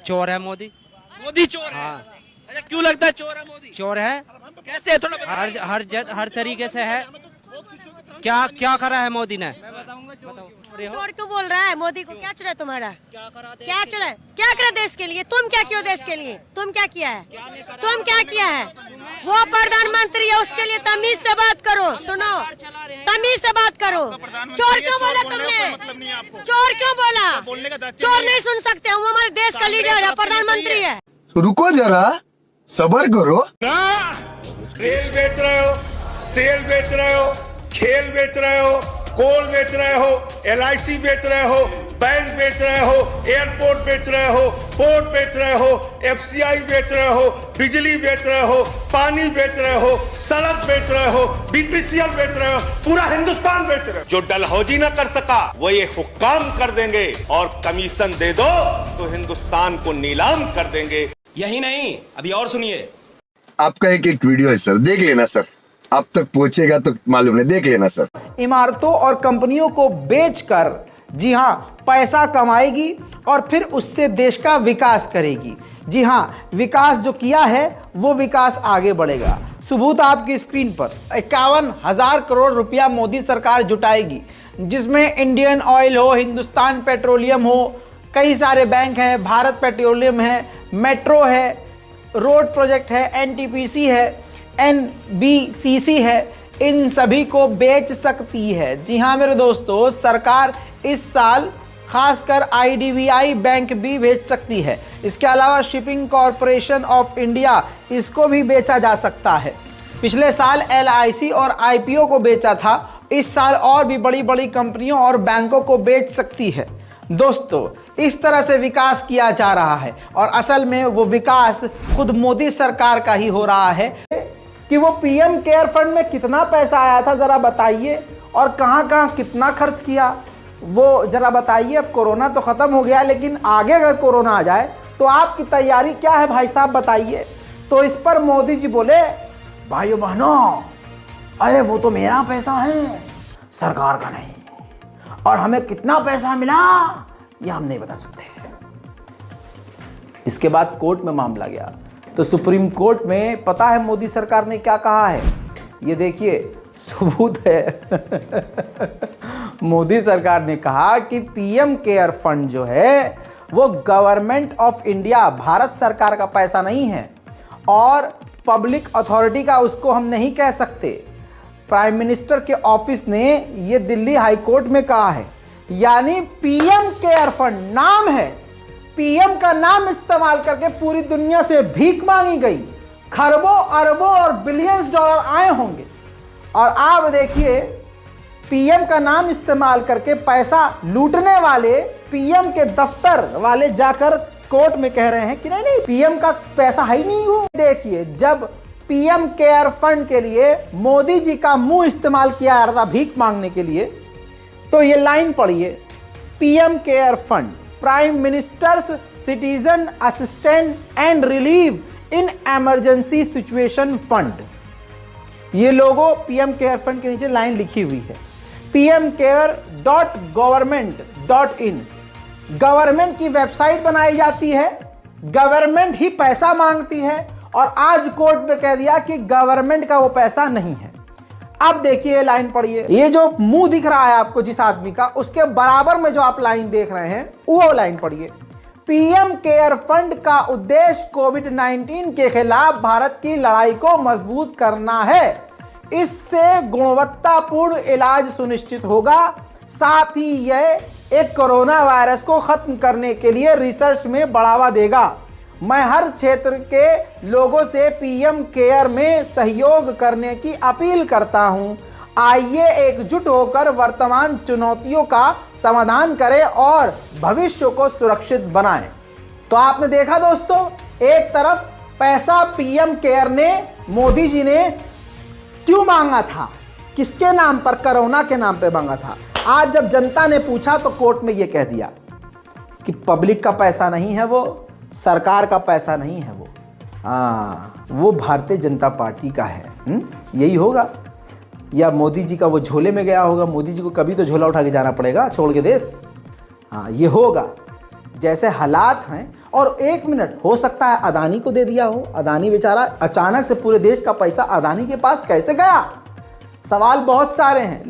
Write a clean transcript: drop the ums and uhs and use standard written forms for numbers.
चोर है मोदी। मोदी चोर है? अच्छा, क्यों लगता है चोर है मोदी? चोर है, कैसे है? थोड़ा बताइए। हर तरीके से है। क्या क्या करा है मोदी ने? चोर क्यों बोल रहा है? मोदी को क्या चढ़ा तुम्हारा? क्या चढ़ा? क्या करा देश के लिए? तुम क्या किया देश के लिए? तुम क्या किया है? तुम क्या किया है? वो प्रधानमंत्री है, उसके लिए तमीज से बात करो। सुनो, तमीज से बात करो। चोर क्यों बोला तुमने? चोर क्यों बोला? चोर नहीं सुन सकते, वो हमारे देश का लीडर है, प्रधानमंत्री है। रुको जरा, सबर करो। रेल बेच रहे हो, सेल बेच रहे हो, खेल बेच रहे हो, कोल बेच रहे हो, LIC बेच रहे हो, बैंक बेच रहे हो, एयरपोर्ट बेच रहे हो, पोर्ट बेच रहे हो, FCI बेच रहे हो, बिजली बेच रहे हो, पानी बेच रहे हो, सड़क बेच रहे हो, BPCL बेच रहे हो, पूरा हिंदुस्तान बेच रहे हो। जो डलहौजी न कर सका वो ये हुक्काम कर देंगे, और कमीशन दे दो तो हिंदुस्तान को नीलाम कर देंगे। यही नहीं, अभी और सुनिए। आपका एक वीडियो है सर, देख लेना सर। अब तक पहुंचेगा तो मालूम नहीं, देख लेना सर। इमारतों और कंपनियों को बेचकर, जी हाँ, पैसा कमाएगी और फिर उससे देश का विकास करेगी। जी हाँ, विकास जो किया है वो विकास आगे बढ़ेगा। सबूत आपकी स्क्रीन पर। 51,000 करोड़ रुपया मोदी सरकार जुटाएगी, जिसमें इंडियन ऑयल हो, हिंदुस्तान पेट्रोलियम हो, कई सारे बैंक हैं, भारत पेट्रोलियम है, मेट्रो है, रोड प्रोजेक्ट है, NTPC है, NBCC है, इन सभी को बेच सकती है। जी हाँ मेरे दोस्तों, सरकार इस साल खासकर IDBI बैंक भी बेच सकती है। इसके अलावा शिपिंग कॉरपोरेशन ऑफ इंडिया, इसको भी बेचा जा सकता है। पिछले साल LIC और IPO को बेचा था, इस साल और भी बड़ी बड़ी कंपनियों और बैंकों को बेच सकती है। दोस्तों, इस तरह से विकास किया जा रहा है, और असल में वो विकास खुद मोदी सरकार का ही हो रहा है। कि वो PM केयर फंड में कितना पैसा आया था ज़रा बताइए, और कहाँ कहाँ कितना खर्च किया वो ज़रा बताइए। अब कोरोना तो ख़त्म हो गया, लेकिन आगे अगर कोरोना आ जाए तो आपकी तैयारी क्या है भाई साहब, बताइए। तो इस पर मोदी जी बोले, भाइयों बहनों, अरे वो तो मेरा पैसा है, सरकार का नहीं, और हमें कितना पैसा मिला ये हम नहीं बता सकते। इसके बाद कोर्ट में मामला गया, तो सुप्रीम कोर्ट में पता है मोदी सरकार ने क्या कहा है? ये देखिए, सबूत है। मोदी सरकार ने कहा कि PM केयर फंड जो है वो गवर्नमेंट ऑफ इंडिया, भारत सरकार का पैसा नहीं है, और पब्लिक अथॉरिटी का उसको हम नहीं कह सकते। प्राइम मिनिस्टर के ऑफिस ने ये दिल्ली हाई कोर्ट में कहा है। यानी PM केयर फंड नाम है, PM का नाम इस्तेमाल करके पूरी दुनिया से भीख मांगी गई, खरबों अरबों और बिलियंस डॉलर आए होंगे। और आप देखिए, PM का नाम इस्तेमाल करके पैसा लूटने वाले PM के दफ्तर वाले जाकर कोर्ट में कह रहे हैं कि नहीं नहीं, PM का पैसा है ही नहीं। हो देखिए, जब PM केयर फंड के लिए मोदी जी का मुंह इस्तेमाल किया जा रहा था भीख मांगने के लिए, तो ये लाइन पढ़िए, PM care fund, prime ministers citizen assistant and relief in emergency situation fund. ये लोगो PM केयर फंड के नीचे लाइन लिखी हुई है, pmcare.government.in। गवर्नमेंट की वेबसाइट बनाई जाती है, गवर्नमेंट ही पैसा मांगती है, और आज कोर्ट में कह दिया कि गवर्नमेंट का वो पैसा नहीं है। अब देखिए लाइन पढ़िए, ये जो मुंह दिख रहा है आपको जिस आदमी का, उसके बराबर में जो आप लाइन देख रहे हैं वो लाइन पढ़िए। PM केयर फंड का उद्देश्य कोविड-19 के खिलाफ भारत की लड़ाई को मजबूत करना है। इससे गुणवत्तापूर्ण इलाज सुनिश्चित होगा, साथ ही यह एक कोरोना वायरस को खत्म करने के लिए रिसर्च में बढ़ावा देगा। मैं हर क्षेत्र के लोगों से PM केयर में सहयोग करने की अपील करता हूं। आइए एकजुट होकर वर्तमान चुनौतियों का समाधान करें और भविष्य को सुरक्षित बनाएं। तो आपने देखा दोस्तों, एक तरफ पैसा PM केयर ने, मोदी जी ने क्यों मांगा था, किसके नाम पर, कोरोना के नाम पे मांगा था। आज जब जनता ने पूछा तो कोर्ट में यह कह दिया कि पब्लिक का पैसा नहीं है वो, सरकार का पैसा नहीं है वो, वो भारतीय जनता पार्टी का है। यही होगा, या मोदी जी का वो झोले में गया होगा। मोदी जी को कभी तो झोला उठा के जाना पड़ेगा छोड़ के देश। हाँ, ये होगा। जैसे हालात हैं, और 1 मिनट हो सकता है अदानी को दे दिया हो। अदानी बेचारा अचानक से पूरे देश का पैसा अदानी के पास कैसे गया? सवाल बहुत सारे हैं।